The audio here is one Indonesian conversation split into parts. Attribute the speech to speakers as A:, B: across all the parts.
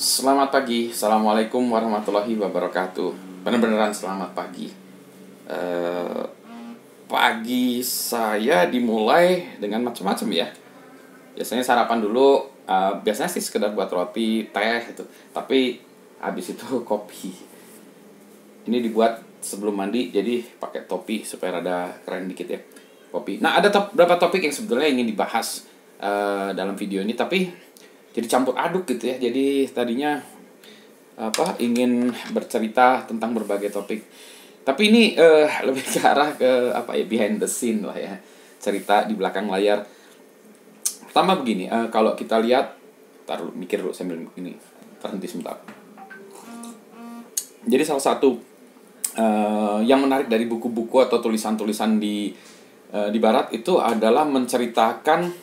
A: Selamat pagi, Assalamualaikum warahmatullahi wabarakatuh. Bener-beneran selamat pagi. Eh, Pagi saya dimulai dengan macam-macam ya. Biasanya sarapan dulu, biasanya sih sekedar buat roti, teh gitu. Tapi habis itu kopi. Ini dibuat sebelum mandi, jadi pakai topi supaya rada keren dikit ya. Kopi. Nah, ada beberapa topik yang sebetulnya ingin dibahas dalam video ini, tapi jadi campur aduk gitu ya. Jadi tadinya ingin bercerita tentang berbagai topik. Tapi ini lebih ke arah ke apa ya, behind the scene lah ya. Cerita di belakang layar. Pertama begini, kalau kita lihat, taruh mikir dulu sambil ini, terhenti sebentar. Jadi salah satu yang menarik dari buku-buku atau tulisan-tulisan di barat itu adalah menceritakan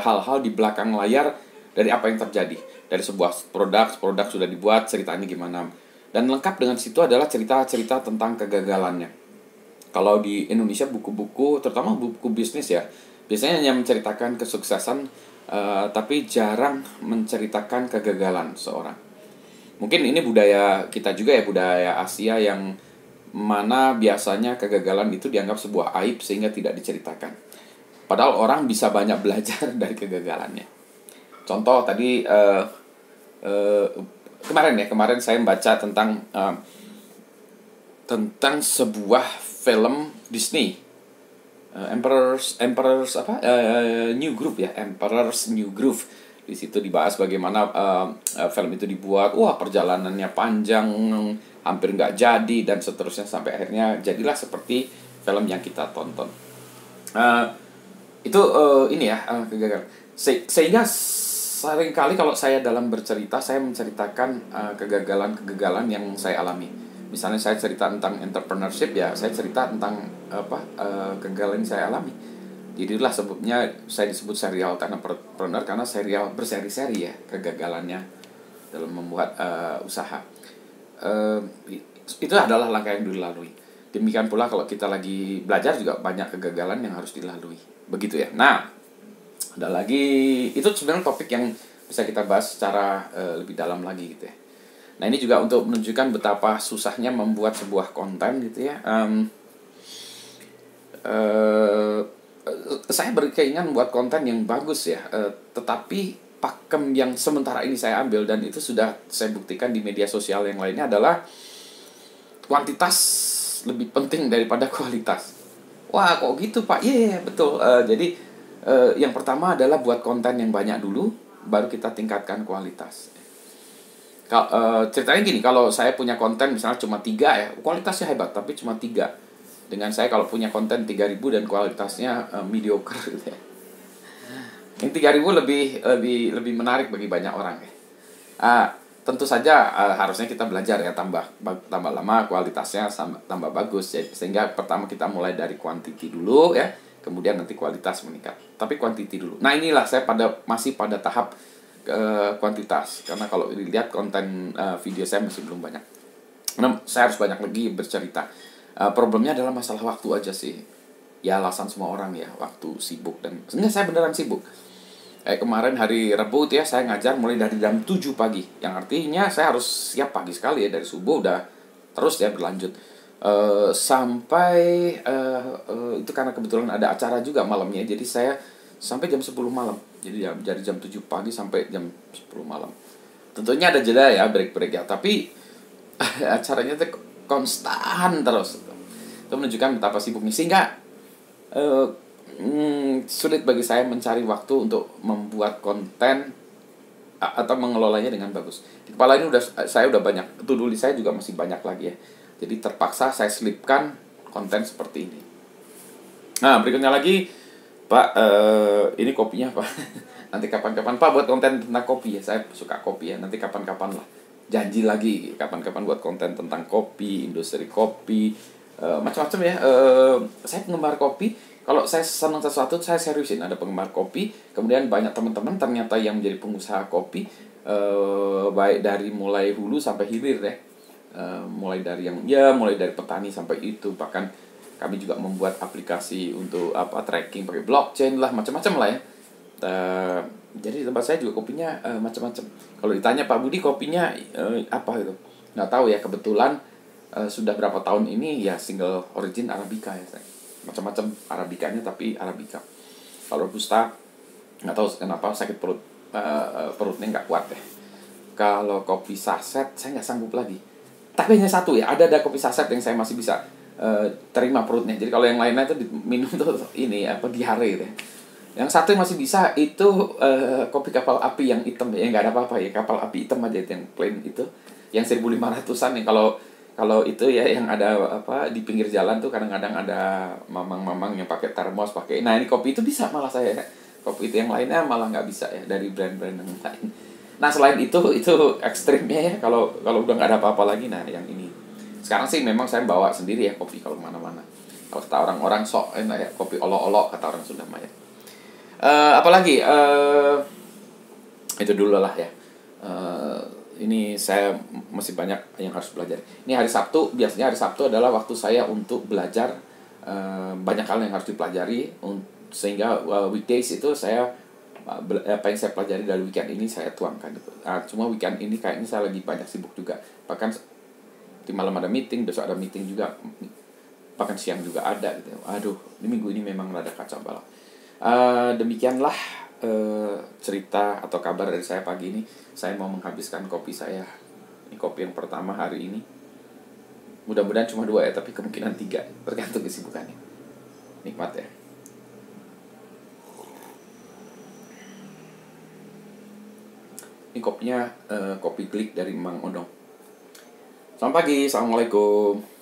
A: hal-hal di belakang layar dari apa yang terjadi, dari sebuah produk sudah dibuat, ceritanya gimana, dan lengkap dengan situ adalah cerita-cerita tentang kegagalannya. Kalau di Indonesia buku-buku, terutama buku bisnis ya, biasanya hanya menceritakan kesuksesan, tapi jarang menceritakan kegagalan seorang. Mungkin ini budaya kita juga ya, budaya Asia yang mana biasanya kegagalan itu dianggap sebuah aib sehingga tidak diceritakan. Padahal orang bisa banyak belajar dari kegagalannya. Contoh tadi kemarin saya membaca tentang sebuah film Disney, New Groove ya, Emperor's New Groove. Di situ dibahas bagaimana film itu dibuat, perjalanannya panjang, hampir nggak jadi dan seterusnya sampai akhirnya jadilah seperti film yang kita tonton. Kegagalan. Sehingga seringkali kalau saya dalam bercerita, saya menceritakan kegagalan-kegagalan yang saya alami. Misalnya saya cerita tentang entrepreneurship ya, saya cerita tentang kegagalan yang saya alami. Jadilah sebabnya saya disebut serial entrepreneur, karena serial berseri-seri ya kegagalannya dalam membuat usaha. Itu adalah langkah yang dilalui. Demikian pula kalau kita lagi belajar juga banyak kegagalan yang harus dilalui. Begitu ya. Nah, ada lagi, itu sebenarnya topik yang bisa kita bahas secara lebih dalam lagi gitu ya. Nah, ini juga untuk menunjukkan betapa susahnya membuat sebuah konten gitu ya. Saya berkeinginan buat konten yang bagus ya, tetapi pakem yang sementara ini saya ambil dan itu sudah saya buktikan di media sosial yang lainnya adalah kuantitas lebih penting daripada kualitas. Wah, kok gitu Pak? Iya, betul. Jadi yang pertama adalah buat konten yang banyak dulu, baru kita tingkatkan kualitas. Ceritanya gini, kalau saya punya konten misalnya cuma 3 ya, kualitasnya hebat, tapi cuma 3. Dengan saya kalau punya konten 3.000 dan kualitasnya mediocre gitu ya. Yang 3.000 lebih menarik bagi banyak orang ya. Tentu saja harusnya kita belajar ya, tambah lama kualitasnya tambah bagus ya. Sehingga pertama kita mulai dari quantity dulu ya, kemudian nanti kualitas meningkat. Tapi quantity dulu. Nah, inilah saya masih pada tahap kuantitas, karena kalau dilihat konten video saya masih belum banyak. Nah, saya harus banyak lagi bercerita. Problemnya adalah masalah waktu aja sih. Ya, alasan semua orang ya, waktu sibuk, dan sebenarnya saya beneran sibuk. Kemarin hari Rabu ya, saya ngajar mulai dari jam 7 pagi. Yang artinya saya harus siap pagi sekali ya, dari subuh udah terus ya berlanjut. Sampai itu karena kebetulan ada acara juga malamnya. Jadi saya sampai jam 10 malam. Jadi dari jam 7 pagi sampai jam 10 malam. Tentunya ada jeda ya, break-break ya. Tapi acaranya tuh konstan terus. Itu menunjukkan betapa sibuknya, sehingga sulit bagi saya mencari waktu untuk membuat konten atau mengelolanya dengan bagus. Di kepala ini saya udah banyak, to-do list saya juga masih banyak lagi ya. Jadi terpaksa saya selipkan konten seperti ini. Nah, berikutnya lagi, Pak, ini kopinya Pak. Nanti kapan-kapan Pak buat konten tentang kopi ya. Saya suka kopi ya. Nanti kapan-kapan lah. Janji lagi kapan-kapan buat konten tentang kopi, industri kopi, macam-macam ya. Saya penggemar kopi. Kalau saya senang sesuatu, saya seriusin. Ada penggemar kopi, kemudian banyak teman-teman ternyata yang menjadi pengusaha kopi, baik dari mulai hulu sampai hilir ya. Mulai dari petani sampai itu. Bahkan kami juga membuat aplikasi untuk tracking pakai blockchain lah, macam-macam lah ya. Jadi di tempat saya juga kopinya macam-macam. Kalau ditanya Pak Budi kopinya apa gitu, nggak tahu ya, kebetulan sudah berapa tahun ini ya single origin Arabica ya saya. Macam-macam Arabicanya, tapi Arabica. Kalau Robusta nggak tahu kenapa sakit perut, perutnya nggak kuat deh. Kalau kopi saset saya nggak sanggup lagi. Tapi hanya satu ya, ada kopi saset yang saya masih bisa terima perutnya. Jadi kalau yang lainnya itu diminum tuh ini apa, diare gitu ya. Yang satu yang masih bisa itu kopi kapal api yang hitam ya, nggak ada apa-apa ya, kapal api hitam aja itu yang plain itu, yang 1.500-an nih. Kalau itu ya yang ada apa di pinggir jalan tuh kadang-kadang ada mamang-mamang yang pakai termos pakai. Nah ini kopi itu bisa malah saya. Kopi itu yang lainnya malah nggak bisa ya, dari brand-brand yang lain. Nah selain itu ekstrimnya ya, kalau kalau udah nggak ada apa-apa lagi, nah yang ini. Sekarang sih memang saya bawa sendiri ya kopi kalau mana-mana. Kalau kata orang-orang sok enak ya, kopi olok-olok kata orang Sunda Maya. Apalagi itu dulu lah ya. Ini saya masih banyak yang harus belajar. Ini hari Sabtu, biasanya hari Sabtu adalah waktu saya untuk belajar banyak hal yang harus dipelajari, sehingga weekdays itu saya apa yang saya pelajari dari weekend ini saya tuangkan. Cuma weekend ini kayaknya saya lagi banyak sibuk juga. Bahkan di malam ada meeting, besok ada meeting juga, bahkan siang juga ada gitu. Aduh, di minggu ini memang rada kacau balau. Demikianlah cerita atau kabar dari saya pagi ini. Saya mau menghabiskan kopi saya. Ini kopi yang pertama hari ini. Mudah-mudahan cuma 2 ya, tapi kemungkinan 3, tergantung kesibukannya. Nikmat ya. Ini kopinya kopi klik dari Mang Odong. Selamat pagi, assalamualaikum.